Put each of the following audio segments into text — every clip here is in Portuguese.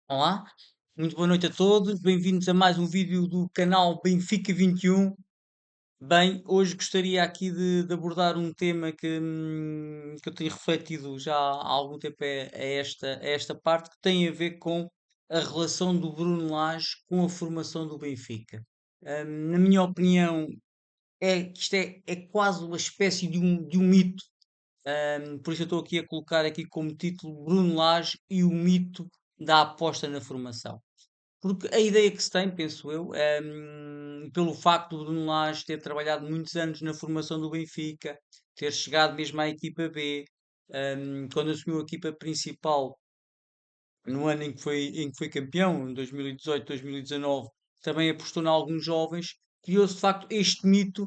Olá, muito boa noite a todos, bem-vindos a mais um vídeo do canal Benfica 21. Bem, hoje gostaria aqui de abordar um tema que eu tenho refletido já há algum tempo a esta parte, que tem a ver com a relação do Bruno Lage com a formação do Benfica. Na minha opinião, é que isto é quase uma espécie de um mito. Por isso eu estou aqui a colocar aqui como título Bruno Lage e o mito da aposta na formação. Porque a ideia que se tem, penso eu, pelo facto do Bruno Lage ter trabalhado muitos anos na formação do Benfica, ter chegado mesmo à equipa B, quando assumiu a equipa principal no ano em que foi campeão, em 2018, 2019, também apostou em alguns jovens, criou-se de facto este mito,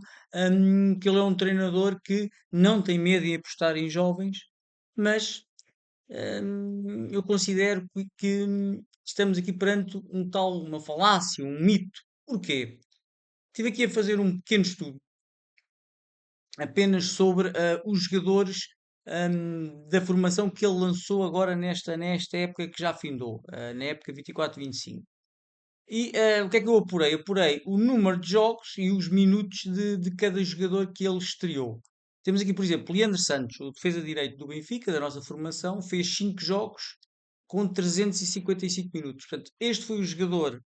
que ele é um treinador que não tem medo em apostar em jovens, mas eu considero que estamos aqui perante uma falácia, um mito. Porquê? Estive aqui a fazer um pequeno estudo apenas sobre os jogadores da formação que ele lançou agora nesta época que já findou, na época 24-25. E o que é que eu apurei? Apurei o número de jogos e os minutos de cada jogador que ele estreou. Temos aqui, por exemplo, Leandro Santos, o defesa direito do Benfica, da nossa formação, fez 5 jogos com 355 minutos. Portanto, este foi o jogador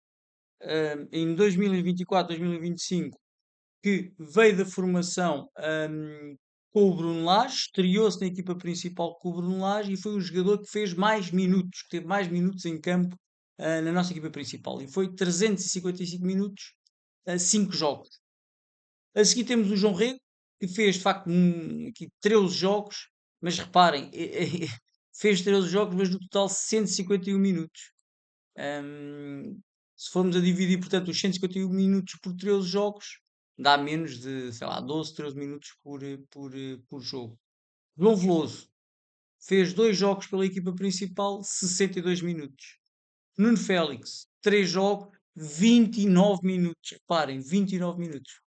em 2024-2025 que veio da formação com o Bruno Lage, estreou-se na equipa principal com o Bruno Lage e foi o jogador que fez mais minutos, que teve mais minutos em campo na nossa equipa principal. E foi 355 minutos, 5 jogos. A seguir temos o João Rego, que fez de facto aqui 13 jogos, mas reparem, fez 13 jogos, mas no total 151 minutos. Hum, Se formos a dividir, portanto, os 151 minutos por 13 jogos, dá menos de, sei lá, 12, 13 minutos por jogo. João Veloso fez 2 jogos pela equipa principal, 62 minutos. Nuno Félix, 3 jogos, 29 minutos. Reparem, 29 minutos.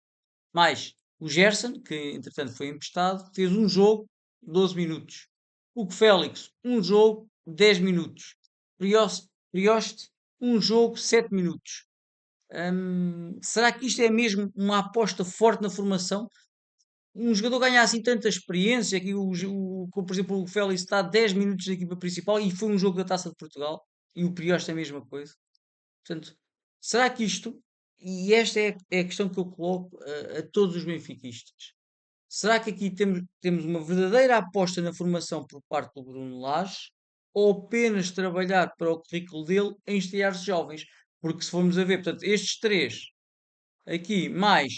Mais o Gerson, que entretanto foi emprestado, fez um jogo, 12 minutos. O Félix, um jogo, 10 minutos. Prioste, um jogo, 7 minutos. Será que isto é mesmo uma aposta forte na formação? Um jogador ganha assim tanta experiência que como, por exemplo, o Félix está 10 minutos da equipa principal e foi um jogo da Taça de Portugal e o Prioste é a mesma coisa. Portanto, será que isto, e esta é a questão que eu coloco a todos os benfiquistas, será que aqui temos uma verdadeira aposta na formação por parte do Bruno Lage ou apenas trabalhar para o currículo dele em estrear jovens? Porque se formos a ver, portanto, estes três aqui, mais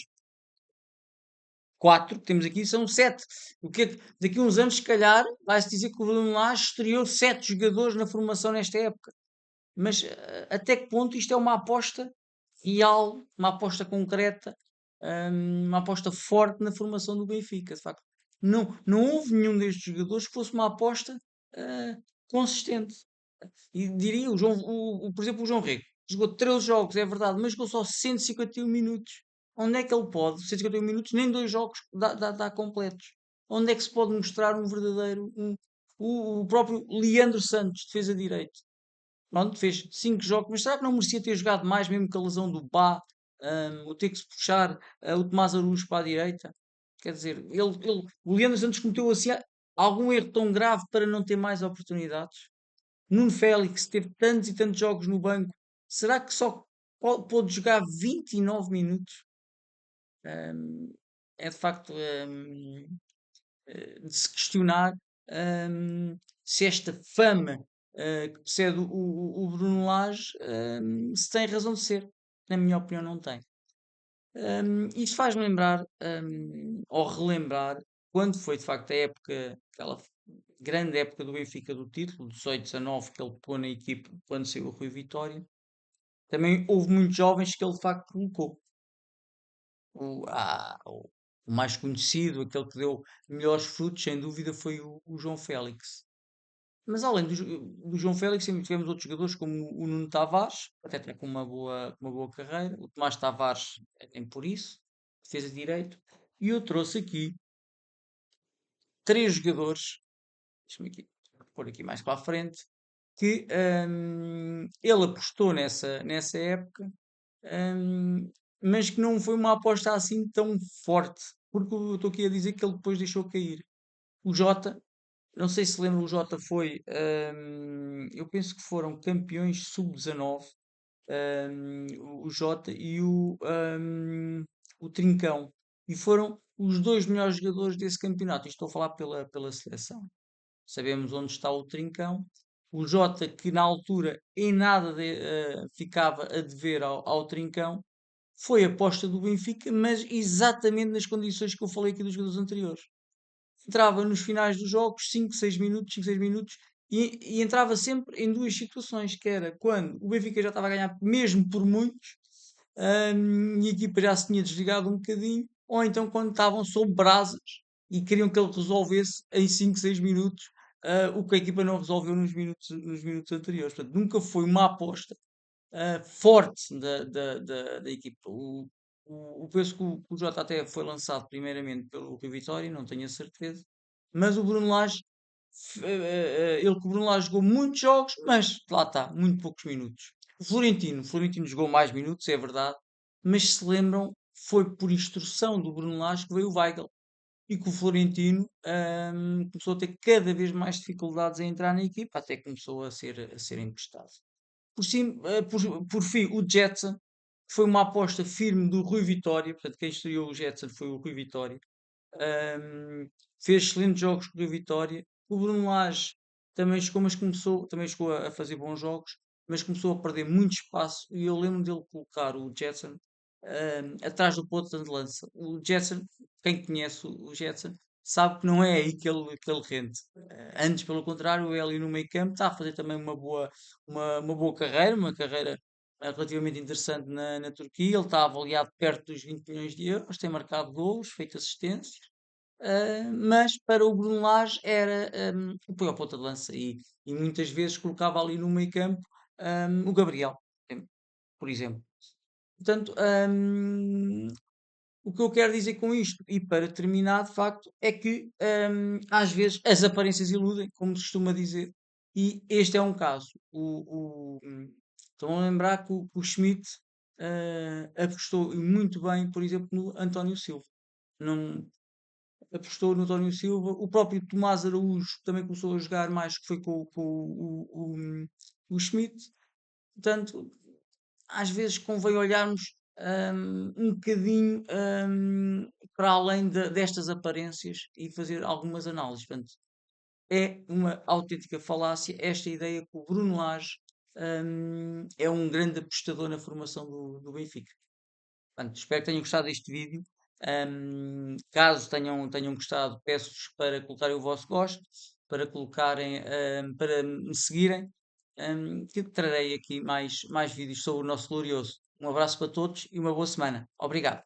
quatro que temos aqui, são sete. Daqui a uns anos, se calhar, vai-se dizer que o Bruno Lage estreou sete jogadores na formação nesta época. Mas até que ponto isto é uma aposta real, uma aposta concreta, uma aposta forte na formação do Benfica, de facto. Não houve nenhum destes jogadores que fosse uma aposta ah, consistente. E diria, por exemplo, o João Rego. Jogou 13 jogos, é verdade, mas jogou só 151 minutos. Onde é que ele pode? 151 minutos, nem 2 jogos dá completos. Onde é que se pode mostrar um verdadeiro. O próprio Leandro Santos, defesa direito. Pronto, fez 5 jogos, mas será que não merecia ter jogado mais, mesmo com a lesão do Bá, o ter que se puxar o Tomás Araújo para a direita? Quer dizer, o Leandro Santos cometeu assim algum erro tão grave para não ter mais oportunidades? Nuno Félix teve tantos e tantos jogos no banco, será que só pôde jogar 29 minutos? É de facto de se questionar se esta fama que precede o Bruno Lage se tem razão de ser. Na minha opinião, não tem. Isto faz-me lembrar, ou relembrar, quando foi de facto a época, aquela grande época do Benfica do título, 18-19, que ele pôs na equipe quando saiu o Rui Vitória. Também houve muitos jovens que ele de facto colocou. O mais conhecido, aquele que deu melhores frutos, sem dúvida, foi o João Félix. Mas além do João Félix, sempre tivemos outros jogadores como o Nuno Tavares, até tem com uma boa carreira. O Tomás Tavares tem por isso, defesa de direito. E eu trouxe aqui três jogadores, deixa-me aqui pôr aqui mais para a frente, que ele apostou nessa época, hum, mas que não foi uma aposta assim tão forte, porque eu estou aqui a dizer que ele depois deixou cair. O Jota, não sei se lembra, o Jota foi, eu penso que foram campeões sub-19, o Jota e o Trincão. E foram os dois melhores jogadores desse campeonato. Estou a falar pela seleção. Sabemos onde está o Trincão. O Jota, que na altura em nada ficava a dever ao Trincão, foi aposta do Benfica, mas exatamente nas condições que eu falei aqui dos jogadores anteriores. Entrava nos finais dos jogos, 5 6 minutos, 5 6 minutos, e entrava sempre em duas situações, que era quando o Benfica já estava a ganhar mesmo por muitos, e a equipa já se tinha desligado um bocadinho, ou então quando estavam sob brasas e queriam que ele resolvesse em 5 6 minutos o que a equipa não resolveu nos minutos anteriores. Portanto, nunca foi uma aposta forte da equipa. Eu penso que o Jota até foi lançado primeiramente pelo Rui Vitória, não tenho a certeza, mas o Bruno Lage, ele que o Bruno Lage jogou muitos jogos, mas lá está, muito poucos minutos. O Florentino jogou mais minutos, é verdade, mas se lembram, foi por instrução do Bruno Lage que veio o Weigl e que o Florentino começou a ter cada vez mais dificuldades em entrar na equipa, até que começou a ser emprestado. Por fim, o Jetson foi uma aposta firme do Rui Vitória, portanto, quem estreou o Jetson foi o Rui Vitória. Ahm, Fez excelentes jogos com o Vitória. O Bruno Lage também chegou a fazer bons jogos, mas começou a perder muito espaço. E eu lembro dele colocar o Jetson atrás do ponto de lança. O Jetson, quem conhece o Jetson, sabe que não é aí que ele rende. Antes, pelo contrário, é ali no meio campo, está a fazer também uma boa carreira, uma carreira relativamente interessante na Turquia. Ele está avaliado perto dos 20 milhões de euros, tem marcado golos, feito assistências. Mas para o Bruno Lage era apoio ao ponta de lança e muitas vezes colocava ali no meio campo o Gabriel, por exemplo. Portanto, o que eu quero dizer com isto, e para terminar, de facto, é que às vezes as aparências iludem, como se costuma dizer, e este é um caso. Estão a lembrar que o Schmidt apostou muito bem, por exemplo, no António Silva. Não, apostou no António Silva. O próprio Tomás Araújo também começou a jogar mais, que foi com o Schmidt. Portanto, às vezes convém olharmos um bocadinho para além destas aparências e fazer algumas análises. Portanto, é uma autêntica falácia esta ideia que o Bruno Lage é um grande apostador na formação do Benfica. Portanto, espero que tenham gostado deste vídeo. Caso tenham gostado, peço-vos para colocarem o vosso gosto, para colocarem, para me seguirem, que trarei aqui mais vídeos sobre o nosso glorioso. Um abraço para todos e uma boa semana. Obrigado.